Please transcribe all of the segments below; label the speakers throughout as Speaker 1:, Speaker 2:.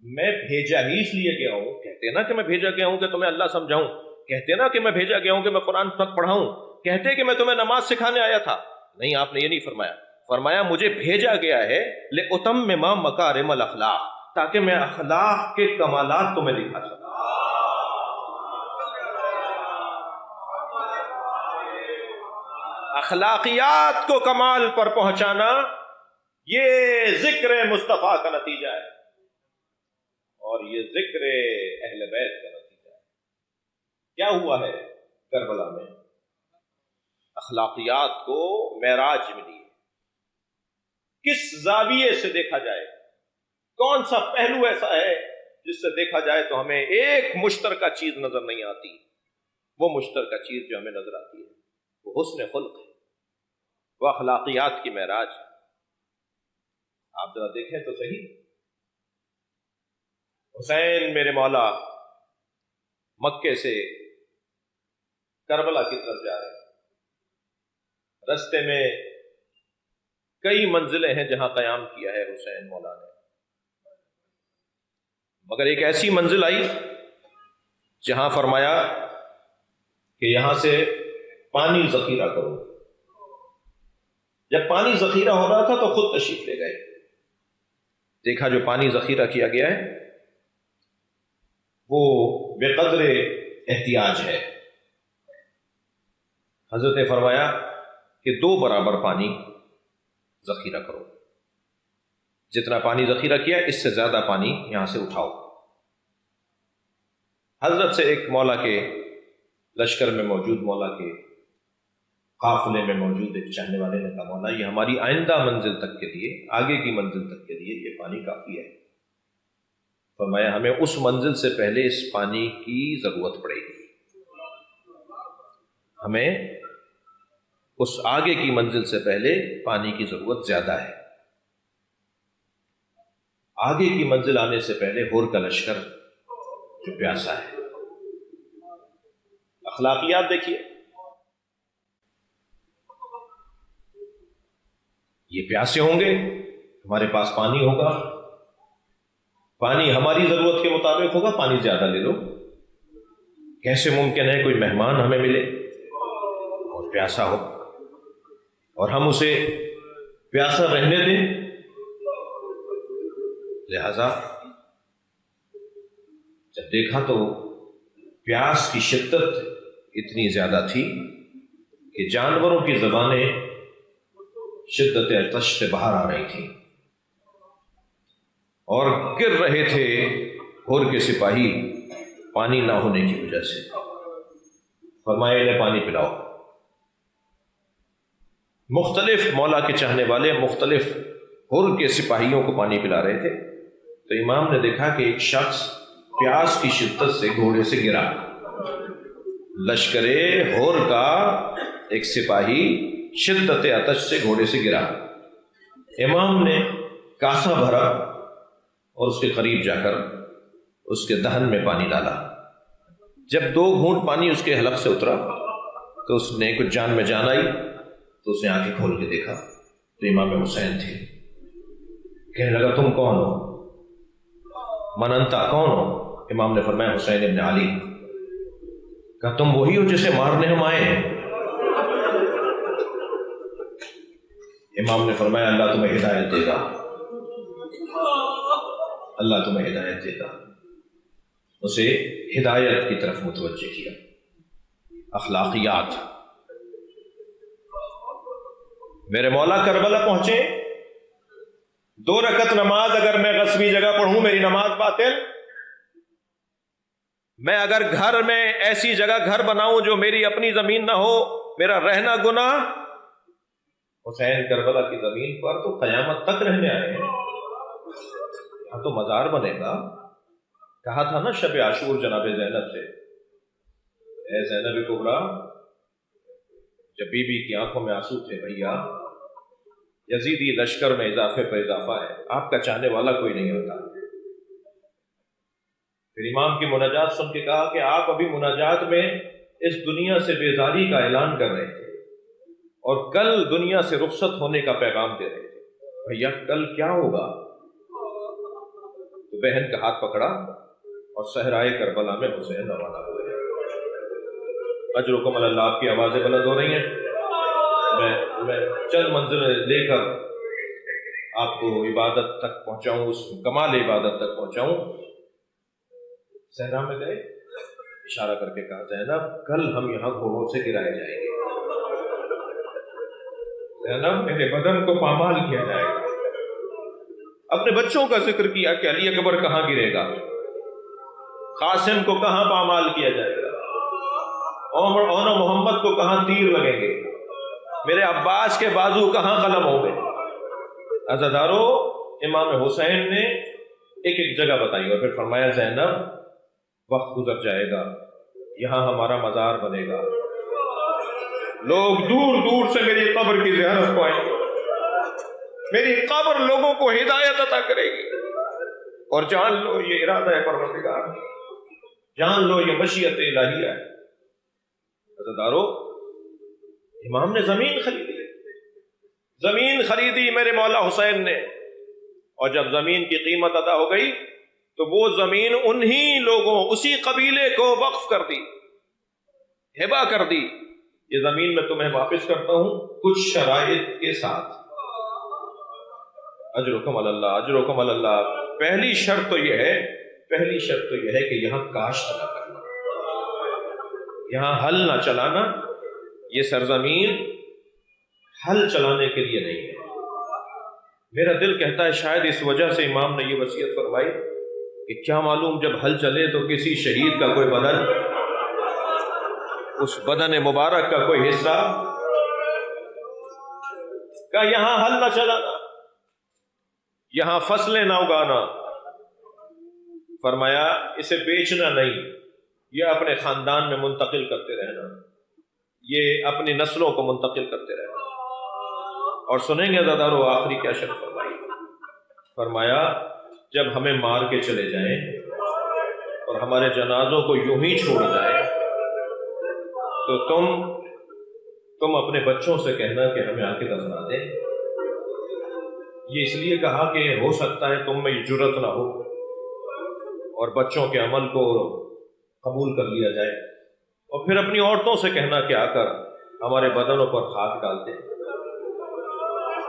Speaker 1: میں بھیجا ہی اس لیے گیا ہوں، کہتے نا کہ میں بھیجا گیا ہوں کہ تمہیں اللہ سمجھاؤں، کہتے نا کہ میں بھیجا گیا ہوں کہ میں قرآن تک پڑھاؤں، کہتے کہ میں تمہیں نماز سکھانے آیا تھا. نہیں، آپ نے یہ نہیں فرمایا. فرمایا مجھے بھیجا گیا ہے لِأُتَمِّمَ مَكَارِمَ الْأَخْلَاقِ، تاکہ میں اخلاق کے کمالات تمہیں دکھا سکوں. اخلاقیات کو کمال پر پہنچانا یہ ذکر مصطفیٰ کا نتیجہ ہے، اور یہ ذکر اہل بیت کا نتیجہ ہے. کیا ہوا ہے کربلا میں؟ اخلاقیات کو معراج ملی ہے. کس زاویے سے دیکھا جائے، کون سا پہلو ایسا ہے جس سے دیکھا جائے تو ہمیں ایک مشترکہ چیز نظر نہیں آتی؟ وہ مشترکہ چیز جو ہمیں نظر آتی ہے وہ حسن خلق ہے، وہ اخلاقیات کی معراج ہے. آپ ذرا دیکھیں تو صحیح، حسین میرے مولا مکے سے کربلا کی طرف جا رہے ہیں. رستے میں کئی منزلیں ہیں جہاں قیام کیا ہے حسین مولا نے، مگر ایک ایسی منزل آئی جہاں فرمایا کہ یہاں سے پانی ذخیرہ کرو. جب پانی ذخیرہ ہو رہا تھا تو خود تشریف لے گئے. دیکھا جو پانی ذخیرہ کیا گیا ہے وہ بے قدر احتیاج ہے. حضرت نے فرمایا کہ 2 برابر پانی ذخیرہ کرو. جتنا پانی ذخیرہ کیا اس سے زیادہ پانی یہاں سے اٹھاؤ. حضرت سے ایک مولا کے لشکر میں موجود، مولا کے قافلے میں موجود ایک چاہنے والے نے کہا مولا یہ ہماری آئندہ منزل تک کے لیے، آگے کی منزل تک کے لیے یہ پانی کافی ہے. فرمایا ہمیں اس منزل سے پہلے اس پانی کی ضرورت پڑے گی، ہمیں اس آگے کی منزل سے پہلے پانی کی ضرورت زیادہ ہے. آگے کی منزل آنے سے پہلے ہور کا لشکر جو پیاسا ہے. اخلاقیات دیکھیے، یہ پیاسے ہوں گے، ہمارے پاس پانی ہوگا، پانی ہماری ضرورت کے مطابق ہوگا، پانی زیادہ لے لو. کیسے ممکن ہے کوئی مہمان ہمیں ملے اور پیاسا ہو اور ہم اسے پیاسا رہنے دیں؟ لہذا جب دیکھا تو پیاس کی شدت اتنی زیادہ تھی کہ جانوروں کی زبانیں شدت عطش سے باہر آ رہی تھی اور گر رہے تھے ہور کے سپاہی پانی نہ ہونے کی وجہ سے. فرمایا انہیں پانی پلاؤ. مختلف مولا کے چاہنے والے مختلف ہور کے سپاہیوں کو پانی پلا رہے تھے. تو امام نے دیکھا کہ ایک شخص پیاس کی شدت سے گھوڑے سے گرا. لشکر ہور کا ایک سپاہی شدت عطش سے گھوڑے سے گرا. امام نے کاسا بھرا اور اس کے قریب جا کر اس کے دہن میں پانی ڈالا. جب 2 گھونٹ پانی اس کے حلق سے اترا تو اس نے کچھ جان میں جان آئی تو اس نے آنکھیں کھول کے دیکھا تو امام حسین تھے. کہنے لگا تم کون ہو؟ من انتا، کون ہو؟ امام نے فرمایا حسین ابن علی. کہا تم وہی ہو جسے مارنے ہم آئے ہیں؟ امام نے فرمایا اللہ تمہیں ہدایت دے گا، اللہ تمہیں ہدایت دے گا. اسے ہدایت کی طرف متوجہ کیا. اخلاقیات. میرے مولا کربلا پہنچے، 2 رکعت نماز اگر میں غصبی جگہ پڑھوں میری نماز باطل. میں اگر گھر میں ایسی جگہ گھر بناؤں جو میری اپنی زمین نہ ہو میرا رہنا گناہ. حسین کربلا کی زمین پر تو قیامت تک رہنے آئے ہیں، یہاں تو مزار بنے گا. کہا تھا نا شب عاشور جناب زینب سے، اے زینب کبریٰ، جب بی بی کی آنکھوں میں آنسو تھے، بھیا یزیدی لشکر میں اضافے پر اضافہ ہے، آپ کا چاہنے والا کوئی نہیں ہوتا. پھر امام کی مناجات سن کے کہا کہ آپ ابھی مناجات میں اس دنیا سے بیزاری کا اعلان کر رہے تھے اور کل دنیا سے رخصت ہونے کا پیغام دے رہے تھے. بھیا کل کیا ہوگا؟ تو تو بہن کا ہاتھ پکڑا اور صحرائے کربلا میں حسین روانہ ہوئے۔ اجرکم اللہ، آپ کی آوازیں بلند ہو رہی ہیں، میں چند منزلیں لے کر آپ کو عبادت تک پہنچاؤں، اس کمال عبادت تک پہنچاؤں۔ صحرا میں گئے، اشارہ کر کے کہا زینب کل ہم یہاں گھوڑوں سے گرائے جائیں گے، زینب میرے بدن کو پامال کیا جائے گا۔ اپنے بچوں کا ذکر کیا کہ علی اکبر کہاں گرے گا، قاسم کو کہاں پامال کیا جائے گا، عمر اور محمد کو کہاں تیر لگیں گے، میرے عباس کے بازو کہاں قلم ہوں گے۔ عزادارو، امام حسین نے ایک ایک جگہ بتائی اور پھر فرمایا زینب وقت گزر جائے گا، یہاں ہمارا مزار بنے گا، لوگ دور دور سے میری قبر کی زیارت کو آئیں گے، میری قبر لوگوں کو ہدایت عطا کرے گی، اور جان لو یہ ارادہ ہے پروردگار، جان لو یہ مشیت الہیہ ہے۔ عزادارو، امام نے زمین خریدی، زمین خریدی میرے مولا حسین نے، اور جب زمین کی قیمت ادا ہو گئی تو وہ زمین انہی لوگوں، اسی قبیلے کو وقف کر دی، ہبہ کر دی، یہ زمین میں تمہیں واپس کرتا ہوں کچھ شرائط کے ساتھ۔ اجرکم اللہ، اجرکم اللہ۔ پہلی شرط تو یہ ہے کہ یہاں کاشت نہ کرنا، یہاں ہل نہ چلانا، یہ سرزمین ہل چلانے کے لیے نہیں ہے۔ میرا دل کہتا ہے شاید اس وجہ سے امام نے یہ وصیت فرمائی کہ کیا معلوم جب ہل چلے تو کسی شہید کا کوئی بدن، اس بدن مبارک کا کوئی حصہ، کہ یہاں ہل نہ چلانا، یہاں فصلیں نہ اگانا، فرمایا اسے بیچنا نہیں، یہ اپنے خاندان میں منتقل کرتے رہنا، یہ اپنی نسلوں کو منتقل کرتے رہنا۔ اور سنیں گے عزادارو آخری کیا شرط فرمائی؟ فرمایا جب ہمیں مار کے چلے جائیں اور ہمارے جنازوں کو یوں ہی چھوڑ جائیں تو تم اپنے بچوں سے کہنا کہ ہمیں آ کے دفنا دیں۔ یہ اس لیے کہا کہ ہو سکتا ہے تم میں یہ جرت نہ ہو اور بچوں کے عمل کو قبول کر لیا جائے، اور پھر اپنی عورتوں سے کہنا کہ آ کر ہمارے بدنوں پر خاک ڈالتے،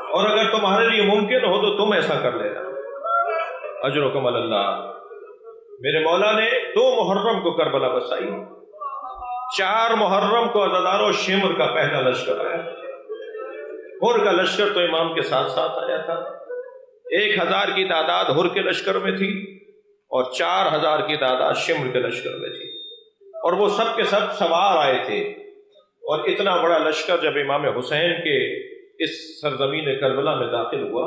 Speaker 1: اور اگر تمہارے لیے ممکن ہو تو تم ایسا کر لینا۔ اجرکم اللہ۔ میرے مولا نے 2 محرم کو کربلا بسائی، 4 محرم کو عزادارو شمر کا پہلا لشکر آیا، ہر کا لشکر تو امام کے ساتھ ساتھ آیا تھا، 1000 کی تعداد ہر کے لشکر میں تھی اور 4000 کی تعداد شمر کے لشکر میں تھی، اور وہ سب کے سب سوار آئے تھے۔ اور اتنا بڑا لشکر جب امام حسین کے اس سرزمین کربلا میں داخل ہوا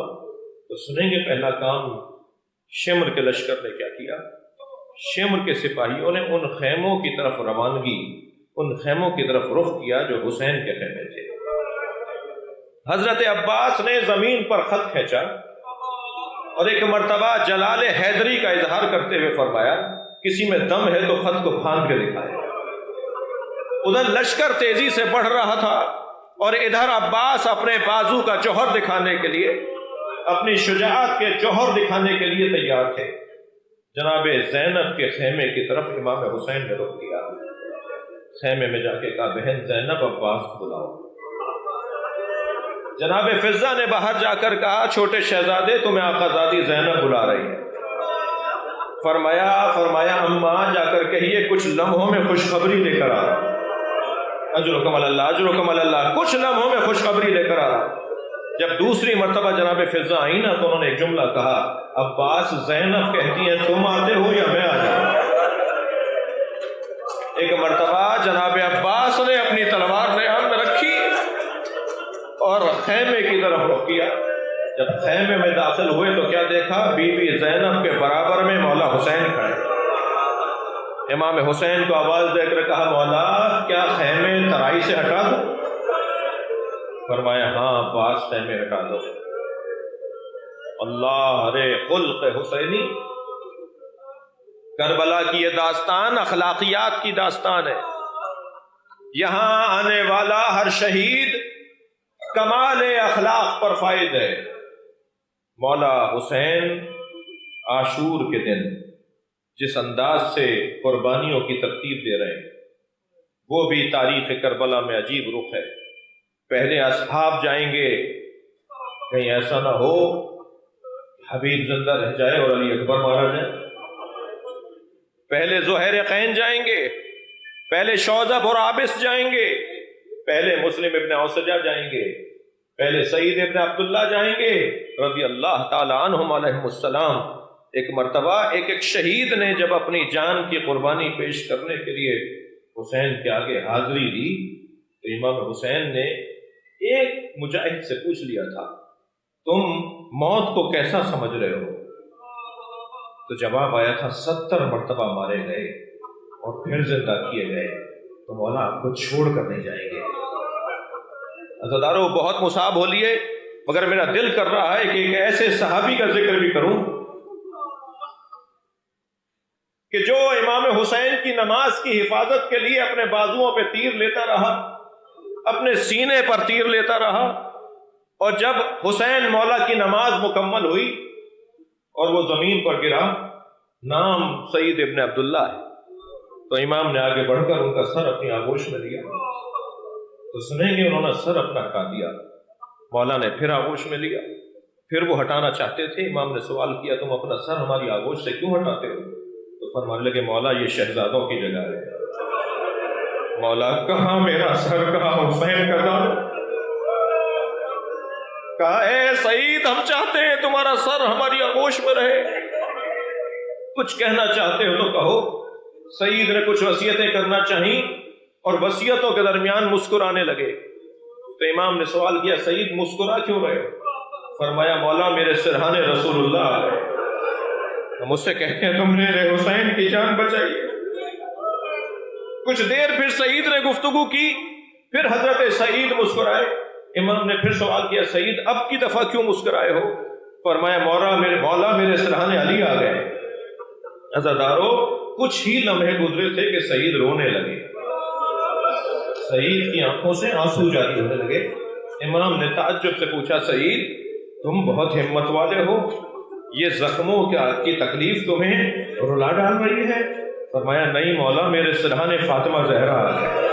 Speaker 1: تو سنیں گے پہلا کام شمر کے لشکر نے کیا کیا۔ شمر کے سپاہیوں نے ان خیموں کی طرف روانگی، ان خیموں کی طرف رخ کیا جو حسین کے خیمے تھے۔ حضرت عباس نے زمین پر خط کھینچا اور ایک مرتبہ جلال حیدری کا اظہار کرتے ہوئے فرمایا کسی میں دم ہے تو خط کو پھاند کے دکھائے۔ ادھر لشکر تیزی سے بڑھ رہا تھا اور ادھر عباس اپنے بازو کا جوہر دکھانے کے لیے، اپنی شجاعت کے جوہر دکھانے کے لیے تیار تھے۔ جناب زینب کے خیمے کی طرف امام حسین نے رخ کیا، خیمے میں جا کے کہا بہن زینب عباس کو بلاؤ۔ جناب فضہ نے باہر جا کر کہا چھوٹے شہزادے تمہیں آقازادی زینب بلا رہی ہے۔ فرمایا اماں جا کر کہیے کچھ لمحوں میں خوشخبری لے کر آ رہا۔ اجرکم اللہ، اجرکم اللہ، کچھ لمحوں میں خوشخبری لے کر آ رہا۔ جب دوسری مرتبہ جناب فضہ آئی نا تو انہوں نے ایک جملہ کہا عباس زینب کہتی ہیں تم آتے ہو یا میں آ جاؤں۔ ایک مرتبہ جناب عباس نے اپنی تلوار ریحان میں رکھی اور خیمے کی طرف رخ کیا۔ جب خیمے میں داخل ہوئے تو کیا دیکھا؟ بی بی زینب کے برابر میں مولا حسین کھڑے۔ امام حسین کو آواز دے کر کہا مولا کیا خیمے ترائی سے ہٹا دو؟ فرمایا ہاں عباس خیمے ہٹا دو۔ اللہ رے خلق حسینی، کربلا کی یہ داستان اخلاقیات کی داستان ہے۔ یہاں آنے والا ہر شہید کمال اخلاق پر فائز ہے۔ مولا حسین عاشور کے دن جس انداز سے قربانیوں کی ترتیب دے رہے ہیں وہ بھی تاریخ کربلا میں عجیب رخ ہے۔ پہلے اصحاب جائیں گے، کہیں ایسا نہ ہو حبیب زندہ رہ جائے اور علی اکبر مارا جائے۔ پہلے زہیرقین جائیں گے، پہلے شوذب اور عابس جائیں گے، پہلے مسلم ابن اوسجہ جائیں گے، پہلے سعید ابن عبداللہ جائیں گے رضی اللہ تعالی عنہم علیہم السلام۔ ایک مرتبہ ایک شہید نے جب اپنی جان کی قربانی پیش کرنے کے لیے حسین کے آگے حاضری دی تو امام حسین نے ایک مجاہد سے پوچھ لیا تھا تم موت کو کیسا سمجھ رہے ہو؟ تو جواب آیا تھا 70 مرتبہ مارے گئے اور پھر زندہ کیے گئے تو مولا آپ کو چھوڑ کر نہیں جائیں گے۔ عزادارو بہت مصاب ہو لیے، مگر میرا دل کر رہا ہے کہ ایک ایسے صحابی کا ذکر بھی کروں کہ جو امام حسین کی نماز کی حفاظت کے لیے اپنے بازوؤں پہ تیر لیتا رہا، اپنے سینے پر تیر لیتا رہا، اور جب حسین مولا کی نماز مکمل ہوئی اور وہ زمین پر گرا، نام سعید ابن عبداللہ ہے، تو امام نے آگے بڑھ کر ان کا سر اپنی آغوش میں لیا تو سنیں گے انہوں نے سر اپنا ہٹا دیا۔ مولا نے پھر آغوش میں لیا، پھر وہ ہٹانا چاہتے تھے، امام نے سوال کیا تم اپنا سر ہماری آغوش سے کیوں ہٹاتے ہو؟ تو فرمانے لگے مولا یہ شہزادوں کی جگہ ہے۔ مولا کہاں میرا سر، کہاں حسین کا سر؟ کہا اے سعید ہم چاہتے ہیں تمہارا سر ہماری آغوش میں رہے، کچھ کہنا چاہتے ہو تو کہو۔ سعید نے کچھ وصیتیں کرنا چاہیں اور وصیتوں کے درمیان مسکرانے لگے تو امام نے سوال کیا سعید مسکرا کیوں رہے ہو؟ فرمایا مولا میرے سرحان رسول اللہ ہے، ہم اس سے کہتے ہیں تم نے حسین کی جان بچائی۔ کچھ دیر پھر سعید نے گفتگو کی، پھر حضرت سعید مسکرائے۔ امام نے پھر سوال کیا سعید اب کی دفعہ کیوں مسکرائے ہو؟ فرمایا مولا میرے سرحان علی آ گئے۔ عزادارو کچھ ہی لمحے گزرے تھے کہ سعید رونے لگے، سعید کی آنکھوں سے آنسو جاری ہونے لگے۔ امام نے تعجب سے پوچھا سعید تم بہت ہمت والے ہو، یہ زخموں کی تکلیف تمہیں رلا ڈال رہی ہے؟ فرمایا نہیں مولا میرے سرحان فاطمہ زہرا آ گئے۔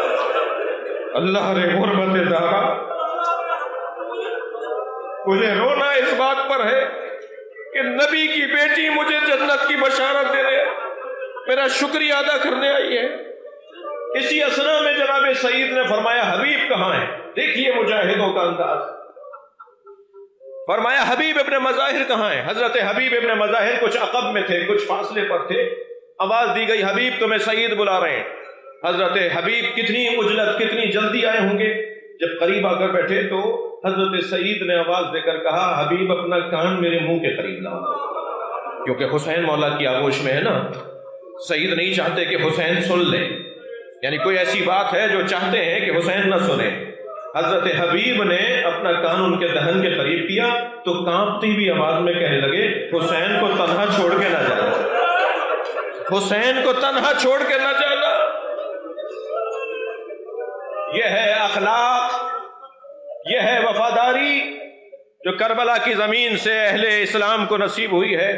Speaker 1: اللہ رے غربت زہرا، مجھے رونا اس بات پر ہے کہ نبی کی بیٹی مجھے جنت کی بشارت دے رہے، میرا شکریہ ادا کرنے آئی ہے۔ اسی اسنا میں جناب سعید نے فرمایا حبیب کہاں ہے؟ دیکھیے مجاہدوں کا انداز۔ فرمایا حبیب ابن مظاہر کہاں ہے؟ حضرت حبیب ابن مظاہر کچھ عقب میں تھے، کچھ فاصلے پر تھے۔ آواز دی گئی حبیب تمہیں سعید بلا رہے ہیں۔ حضرت حبیب کتنی عجلت کتنی جلدی آئے ہوں گے، جب قریب آ کر بیٹھے تو حضرت سعید نے آواز دے کر کہا حبیب اپنا کان میرے منہ کے قریب لاؤ، کیونکہ حسین مولا کی آغوش میں ہے نا، سعید نہیں چاہتے کہ حسین سن لے، یعنی کوئی ایسی بات ہے جو چاہتے ہیں کہ حسین نہ سنے۔ حضرت حبیب نے اپنا کان ان کے دہن کے قریب کیا تو کانپتی ہوئی آواز میں کہنے لگے حسین کو تنہا چھوڑ کے نہ جانا، حسین کو تنہا چھوڑ کے نہ جانا۔ یہ ہے اخلاق، یہ ہے وفاداری جو کربلا کی زمین سے اہل اسلام کو نصیب ہوئی ہے۔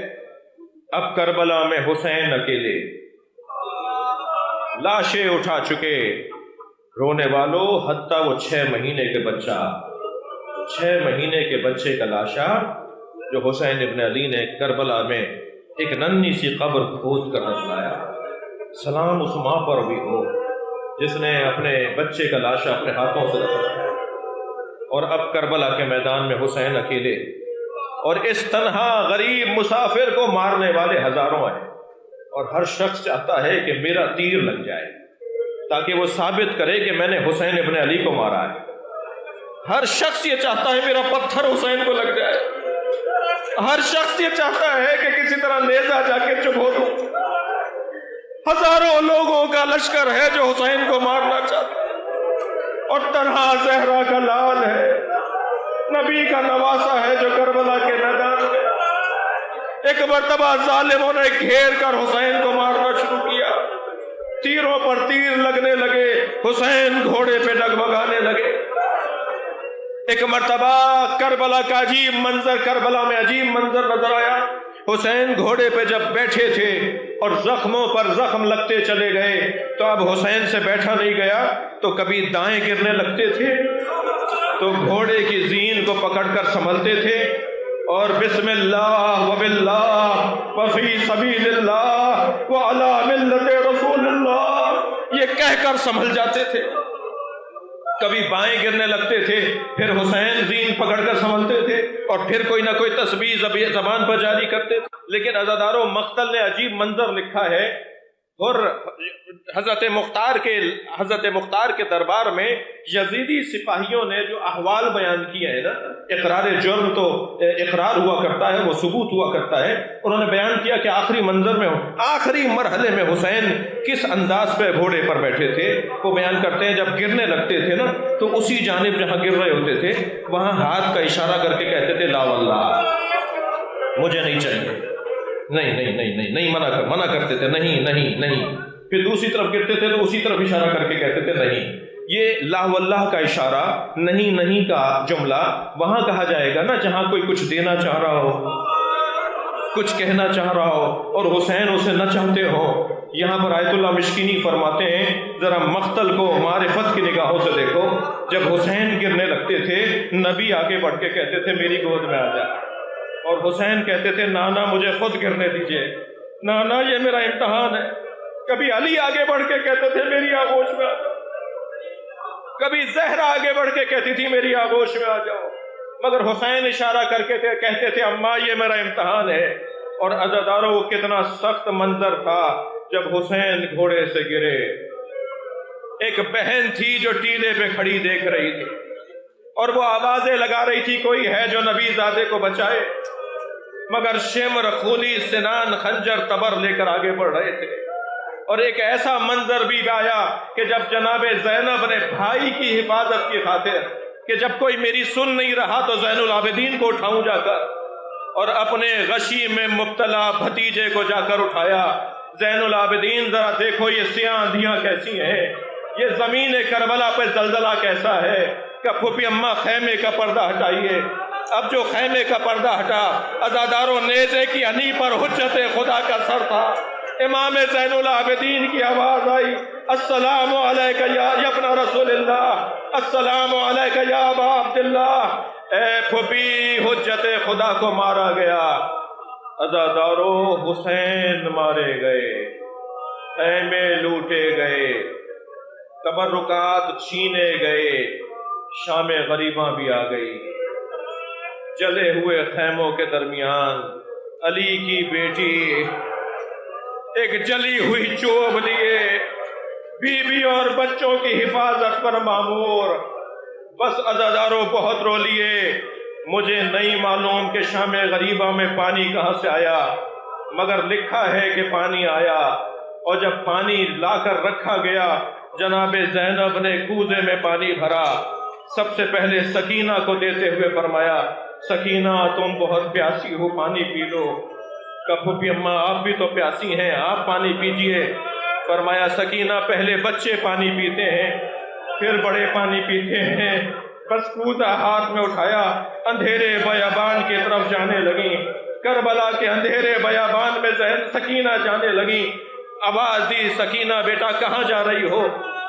Speaker 1: اب کربلا میں حسین اکیلے، لاشیں اٹھا چکے، رونے والوں حتیٰ وہ 6 مہینے کے بچہ، 6 مہینے کے بچے کا لاشا جو حسین ابن علی نے کربلا میں ایک ننھی سی قبر کھود کر نچلایا۔ سلام اس ماں پر بھی ہو جس نے اپنے بچے کا لاشا اپنے ہاتھوں سے رکھا، اور اب کربلا کے میدان میں حسین اکیلے، اور اس تنہا غریب مسافر کو مارنے والے ہزاروں ہیں، اور ہر شخص چاہتا ہے کہ میرا تیر لگ جائے تاکہ وہ ثابت کرے کہ میں نے حسین ابن علی کو مارا ہے۔ ہر شخص یہ چاہتا ہے میرا پتھر حسین کو لگ جائے، ہر شخص یہ چاہتا ہے کہ کسی طرح نیزہ جا کے چبھو دوں۔ ہزاروں لوگوں کا لشکر ہے جو حسین کو مارنا چاہتا ہے، اور تنہا زہرا کا لال ہے، نبی کا نواسا ہے جو کربلا کے میدان میں۔ ایک مرتبہ ظالموں نے گھیر کر حسین کو مارنا شروع کیا، تیروں پر تیر لگنے لگے، حسین گھوڑے پہ ڈگمگانے لگے۔ ایک مرتبہ کربلا کا عجیب منظر، کربلا میں عجیب منظر نظر آیا۔ حسین گھوڑے پہ جب بیٹھے تھے اور زخموں پر زخم لگتے چلے گئے تو اب حسین سے بیٹھا نہیں گیا، تو کبھی دائیں گرنے لگتے تھے تو گھوڑے کی زین کو پکڑ کر سنبھلتے تھے اور بسم اللہ وباللہ وفی سبیل اللہ وعلی ملت رسول اللہ یہ کہہ کر سنبھل جاتے تھے۔ کبھی بائیں گرنے لگتے تھے، پھر حسین زین پکڑ کر سنبھلتے تھے اور پھر کوئی نہ کوئی تسبیح زبان پر جاری کرتے تھے۔ لیکن عزاداروں، مقتل نے عجیب منظر لکھا ہے، اور حضرت مختار کے دربار میں یزیدی سپاہیوں نے جو احوال بیان کیے ہیں نا، اقرار جرم تو اقرار ہوا کرتا ہے، وہ ثبوت ہوا کرتا ہے، انہوں نے بیان کیا کہ آخری منظر میں آخری مرحلے میں حسین کس انداز پہ گھوڑے پر بیٹھے تھے۔ وہ بیان کرتے ہیں جب گرنے لگتے تھے نا تو اسی جانب جہاں گر رہے ہوتے تھے وہاں ہاتھ کا اشارہ کر کے کہتے تھے لا واللہ، مجھے نہیں چاہیے، نہیں منع کرتے تھے، نہیں۔ پھر دوسری طرف گرتے تھے تو اسی طرف اشارہ کر کے کہتے تھے نہیں۔ یہ لا واللہ کا اشارہ، نہیں کا جملہ وہاں کہا جائے گا نا جہاں کوئی کچھ دینا چاہ رہا ہو، کچھ کہنا چاہ رہا ہو اور حسین اسے نہ چاہتے ہو۔ یہاں پر آیت اللہ مشکینی فرماتے ہیں ذرا مقتل کو معرفت کی نگاہوں سے دیکھو۔ جب حسین گرنے لگتے تھے نبی آگے بڑھ کے کہتے تھے میری گود میں آ جا، اور حسین کہتے تھے نانا مجھے خود گرنے دیجئے، نانا یہ میرا امتحان ہے۔ کبھی علی آگے بڑھ کے کہتے تھے میری آغوش میں آ جاؤ، کبھی زہرا آگے بڑھ کے کہتی تھی میری آغوش میں آ جاؤ، مگر حسین اشارہ کر کے کہتے تھے اماں یہ میرا امتحان ہے۔ اور عزاداروں، وہ کتنا سخت منظر تھا جب حسین گھوڑے سے گرے۔ ایک بہن تھی جو ٹیلے پہ کھڑی دیکھ رہی تھی اور وہ آوازیں لگا رہی تھی کوئی ہے جو نبی زادے کو بچائے، مگر شمر، خولی، سنان، خنجر، تبر لے کر آگے بڑھ رہے تھے۔ اور ایک ایسا منظر بھی آیا کہ جب جناب زینب نے بھائی کی حفاظت کی خاطر کہ جب کوئی میری سن نہیں رہا تو زین العابدین کو اٹھاؤں جا کر، اور اپنے غشی میں مبتلا بھتیجے کو جا کر اٹھایا۔ زین العابدین ذرا دیکھو یہ سیاہ اندھیاں کیسی ہیں، یہ زمین کربلا پہ زلزلہ کیسا ہے، کہ پھوپھی اماں خیمے کا پردہ ہٹائیے۔ اب جو خیمے کا پردہ ہٹا، عزاداروں نیزے کی ہنی پر حجت خدا کا سر تھا۔ امام زین العابدین کی آواز آئی السلام علیکہ یا ابن رسول اللہ، السلام علیکہ یا ابا عبداللہ۔ اے پھوپھی، حجت خدا کو مارا گیا۔ عزاداروں، حسین مارے گئے، خیمے لوٹے گئے، تبرکات چھینے گئے، شام غریباں بھی آ گئی۔ جلے ہوئے خیموں کے درمیان علی کی بیٹی ایک جلی ہوئی چوب لیے بیوی اور بچوں کی حفاظت پر مامور۔ بس عزاداروں بہت رو لیے۔ مجھے نہیں معلوم کہ شام غریبہ میں پانی کہاں سے آیا، مگر لکھا ہے کہ پانی آیا، اور جب پانی لا کر رکھا گیا جناب زینب نے کوزے میں پانی بھرا۔ سب سے پہلے سکینہ کو دیتے ہوئے فرمایا سکینہ تم بہت پیاسی ہو، پانی پی لو۔ پھوپھی اماں آپ بھی تو پیاسی ہیں، آپ پانی پیجئے۔ فرمایا سکینہ پہلے بچے پانی پیتے ہیں پھر بڑے پانی پیتے ہیں۔ بس کوزہ ہاتھ میں اٹھایا، اندھیرے بیابان کی طرف جانے لگیں۔ کربلا کے اندھیرے بیابان میں سکینہ جانے لگیں۔ آواز دی سکینہ بیٹا کہاں جا رہی ہو؟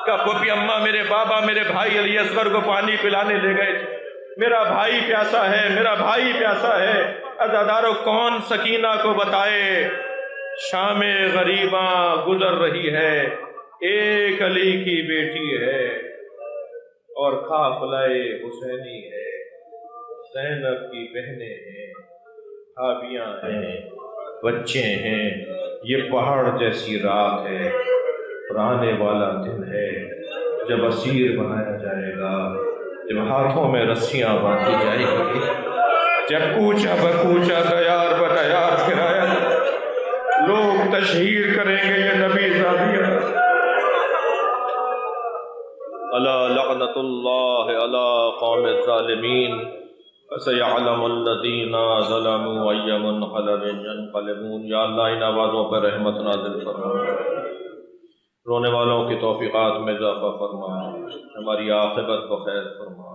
Speaker 1: کہا پھوپھی اماں میرے بابا میرے بھائی علی اصغر کو پانی پلانے لے گئے تھے، میرا بھائی پیاسا ہے، میرا بھائی پیاسا ہے۔ عزاداروں، کون سکینہ کو بتائے شام غریباں گزر رہی ہے، ایک علی کی بیٹی ہے اور قافلہ حسینی ہے، زینب کی بہنیں ہیں، بھابیاں ہیں، بچے ہیں۔ یہ پہاڑ جیسی رات ہے، پرانے والا دن ہے جب اسیر بنایا جائے گا، جب ہاتھوں میں رسیاں باندھی جائیں گی، جب کوچا بکوچا دیار بدیار پھرایا لوگ تشہیر کریں گے یہ نبی زادیہ۔ الا لعنت اللہ علی قوم الظالمین فسیعلم الذین ظلموا ای منقلب ینقلبون۔ یا اللہ ان آوازوں پر رحمت نازل فرما، رونے والوں کی توفیقات میں اضافہ فرما، ہماری عاقبت کو خیر فرما۔